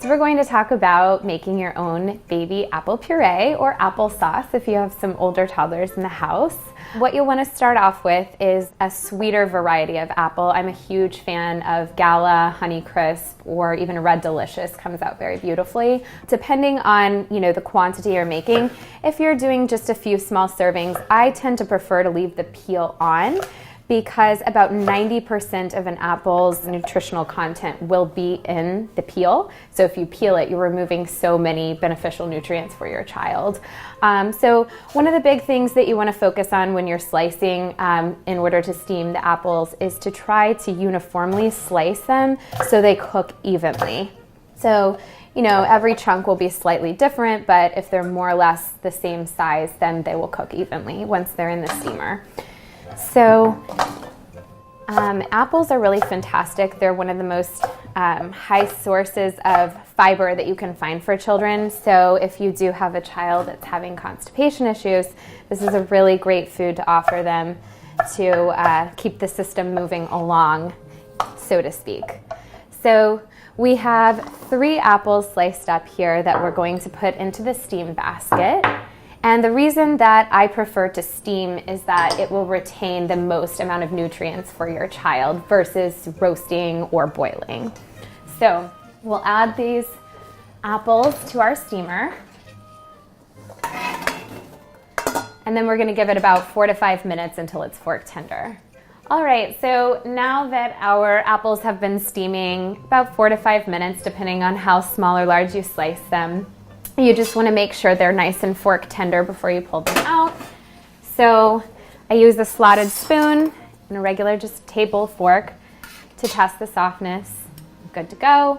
So we're going to talk about making your own baby apple puree or applesauce if you have some older toddlers in the house. What you'll want to start off with is a sweeter variety of apple. I'm a huge fan of Gala, Honeycrisp, or even Red Delicious comes out very beautifully. Depending on, the quantity you're making, if you're doing just a few small servings, I tend to prefer to leave the peel on, because about 90% of an apple's nutritional content will be in the peel. So if you peel it, you're removing so many beneficial nutrients for your child. So one of the big things that you want to focus on when you're slicing in order to steam the apples is to try to uniformly slice them so they cook evenly. So, every chunk will be slightly different, but if they're more or less the same size, then they will cook evenly once they're in the steamer. So apples are really fantastic. They're one of the most high sources of fiber that you can find for children. So if you do have a child that's having constipation issues, this is a really great food to offer them to keep the system moving along, so to speak. So we have 3 apples sliced up here that we're going to put into the steam basket. And the reason that I prefer to steam is that it will retain the most amount of nutrients for your child versus roasting or boiling. So we'll add these apples to our steamer. And then we're going to give it about 4 to 5 minutes until it's fork tender. All right, so now that our apples have been steaming about 4 to 5 minutes, depending on how small or large you slice them, you just want to make sure they're nice and fork tender before you pull them out. So I use a slotted spoon and a regular just table fork to test the softness. Good to go.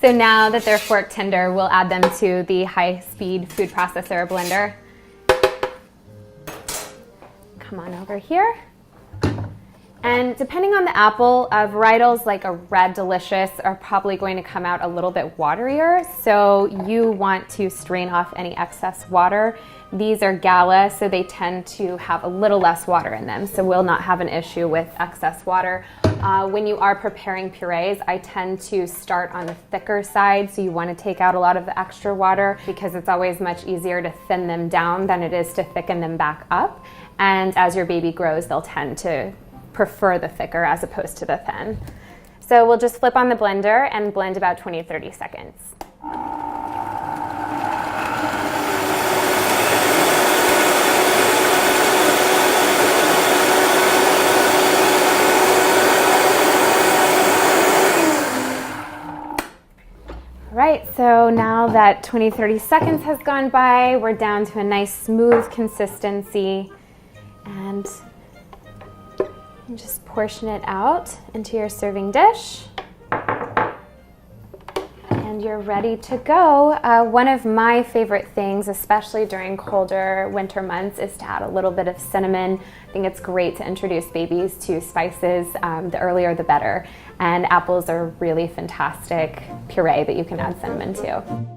So now that they're fork tender, we'll add them to the high-speed food processor or blender. Come on over here. And depending on the apple, varietals like a Red Delicious are probably going to come out a little bit waterier, so you want to strain off any excess water. These are Gala, so they tend to have a little less water in them, so we'll not have an issue with excess water. When you are preparing purees, I tend to start on the thicker side, so you want to take out a lot of the extra water because it's always much easier to thin them down than it is to thicken them back up. And as your baby grows, they'll tend to prefer the thicker as opposed to the thin. So we'll just flip on the blender and blend about 20-30 seconds. Right, so now that 20-30 seconds has gone by, we're down to a nice smooth consistency, and just portion it out into your serving dish. And you're ready to go. One of my favorite things, especially during colder winter months, is to add a little bit of cinnamon. I think it's great to introduce babies to spices. The earlier the better. And apples are a really fantastic puree that you can add cinnamon to.